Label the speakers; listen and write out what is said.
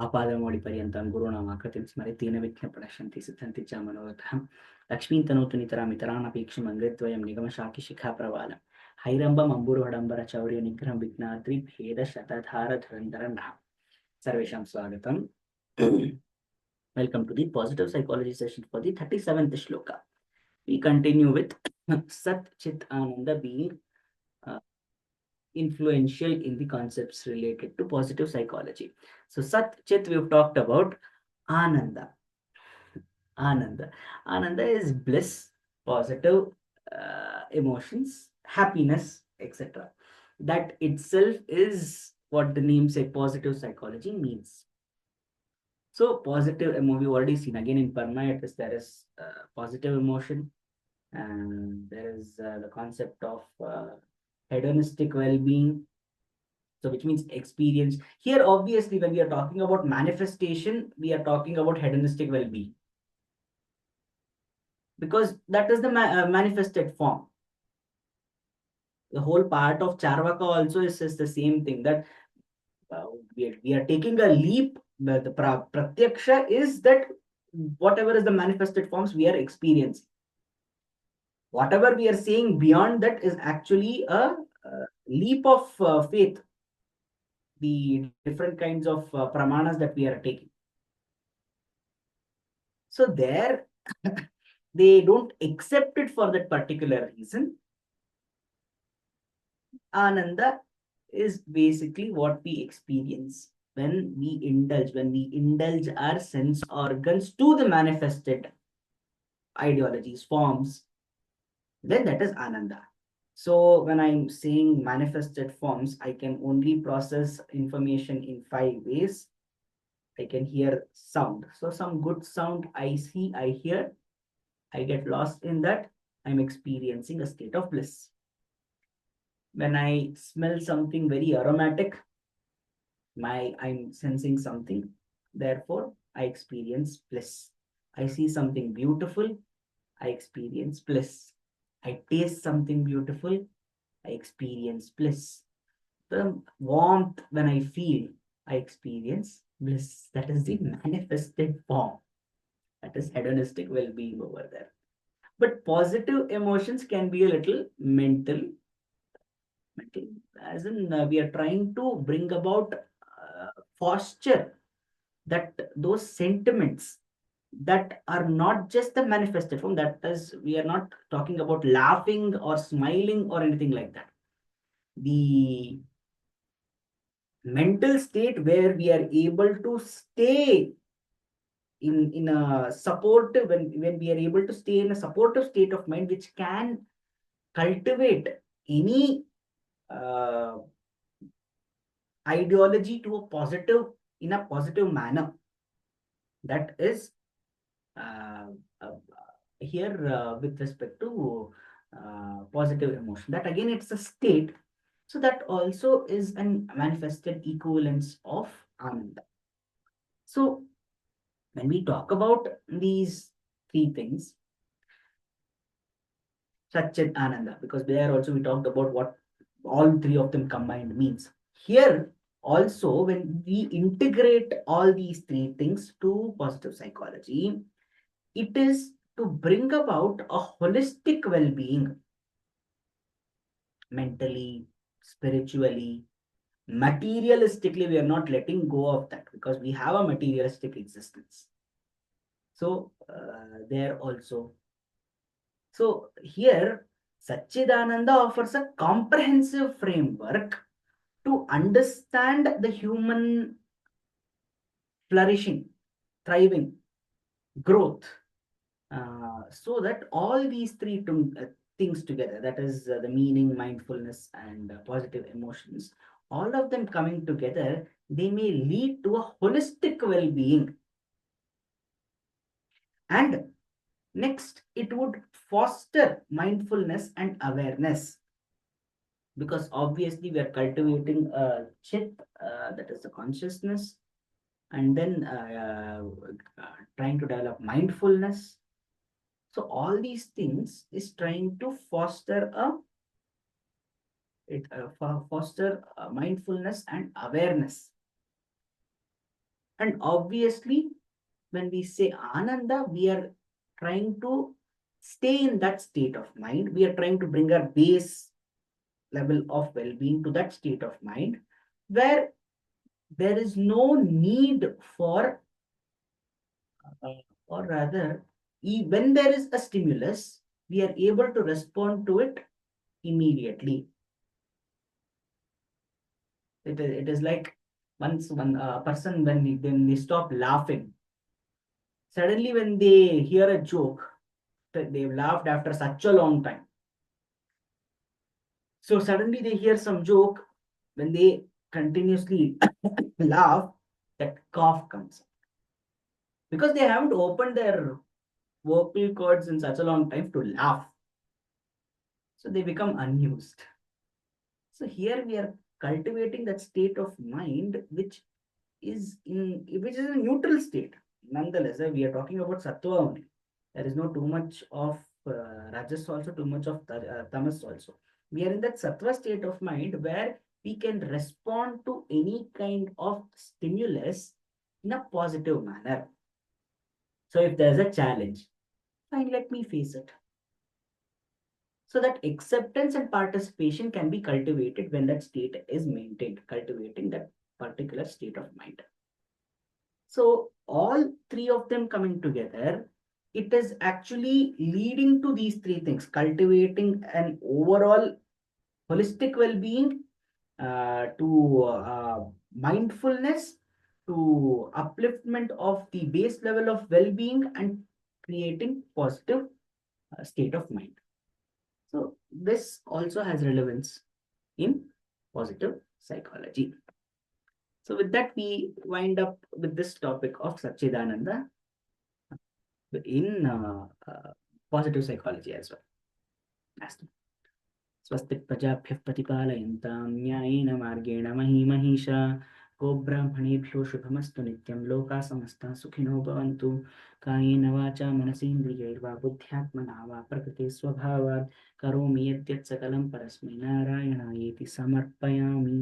Speaker 1: आपादमौळि पर्यन्तं गुरूणामाकृतिं स्मरेतेन विघ्नप्रणश्यन्ति सिद्धन्ति च मनोरथः लक्ष्मीं तनोतु नितरामितरानपेक्षम् अङ्गद्वयं निगमशाकिशिखाप्रवालम् हैरम्बम् अम्बुरुहडम्बरचौर्यनिग्रहं विघ्नाद्रि भेदशतधारधुरन्धरं नः सर्वेषां स्वागतम्. Welcome to the positive psychology session for the 37th shloka. We continue with Sat Chit Ananda being influential in the concepts related to positive psychology. So Sat Chit we've talked about. Ananda. Ananda. Ananda is bliss, positive emotions, happiness, etc. That itself is what the name say positive psychology means. So positive emotion, we've already seen again in Parma, there is positive emotion, and there is the concept of hedonistic well-being. So which means experience. Here, obviously, when we are talking about manifestation, we are talking about hedonistic well-being. Because that is the manifested form. The whole part of Charvaka also is the same thing, that we are taking a leap. The pratyaksha is that whatever is the manifested forms we are experiencing. Whatever we are saying beyond that is actually a leap of faith. The different kinds of pramanas that we are taking. So there, they don't accept it for that particular reason. Ananda is basically what we experience when we indulge our sense organs to the manifested ideologies, forms, then that is Ananda. So when I'm saying manifested forms, I can only process information in 5 ways. I can hear sound. So some good sound I see, I hear, I get lost in that, I'm experiencing a state of bliss. When I smell something very aromatic, I'm sensing something, therefore I experience bliss. I see something beautiful, I experience bliss. I taste something beautiful, I experience bliss. The warmth when I feel, I experience bliss. That is the manifested form. That is hedonistic well-being over there. But positive emotions can be a little mental, as in we are trying to bring about posture, that those sentiments that are not just the manifested form, that is, we are not talking about laughing or smiling or anything like that. The mental state where we are able to stay in a supportive, when we are able to stay in a supportive state of mind, which can cultivate any uh, ideology to a positive, in a positive manner. That is uh, uh, here with respect to positive emotion. That again, it's a state. So that also is a manifested equivalence of Ananda. So when we talk about these three things, Satchit Ananda, because there also we talked about what all three of them combined means. Here also, when we integrate all these three things to positive psychology, it is to bring about a holistic well-being, mentally, spiritually, materialistically. We are not letting go of that because we have a materialistic existence. So there also. So here, Satchidananda offers a comprehensive framework to understand the human flourishing, thriving, growth, so that all these three things together, that is the meaning, mindfulness, and positive emotions, all of them coming together, they may lead to a holistic well-being. And next, it would foster mindfulness and awareness, because obviously we are cultivating a chit, that is the consciousness, and then trying to develop mindfulness. So all these things is trying to foster mindfulness and awareness. And obviously, when we say Ananda, we are trying to stay in that state of mind. We are trying to bring our base level of well being to that state of mind where there is no need for, or rather, when there is a stimulus, we are able to respond to it immediately. It is like once one person, when they stop laughing, suddenly when they hear a joke that they've laughed after such a long time. So suddenly they hear some joke, when they continuously laugh, that cough comes because they haven't opened their vocal cords in such a long time to laugh. So they become unused. So here we are cultivating that state of mind which is a neutral state. Nonetheless, we are talking about sattva only. There is no too much of rajas also, too much of tamas also. We are in that sattva state of mind where we can respond to any kind of stimulus in a positive manner. So if there's a challenge, fine, let me face it. So that acceptance and participation can be cultivated when that state is maintained, cultivating that particular state of mind. So all three of them coming together, it is actually leading to these three things: cultivating an overall holistic well-being, to mindfulness, to upliftment of the base level of well-being, and creating positive state of mind. So this also has relevance in positive psychology. So with that, we wind up with this topic of Satchidananda in positive psychology as well. Astu. स्वस्ति प्रजाभ्यः प्रतिपालयन्तां न्यायेन मार्गेण महीमहीषा गोब्राह्मणेभ्यो शुभमस्तु नित्यं लोकाः समस्ताः सुखिनो भवन्तु कायेन वाचा मनसेन्द्रियैर्वा बुद्ध्यात्मना वा प्रकृते स्वभावात् करोमि यद्यत् सकलं परस्मै नारायणायेति समर्पयामि।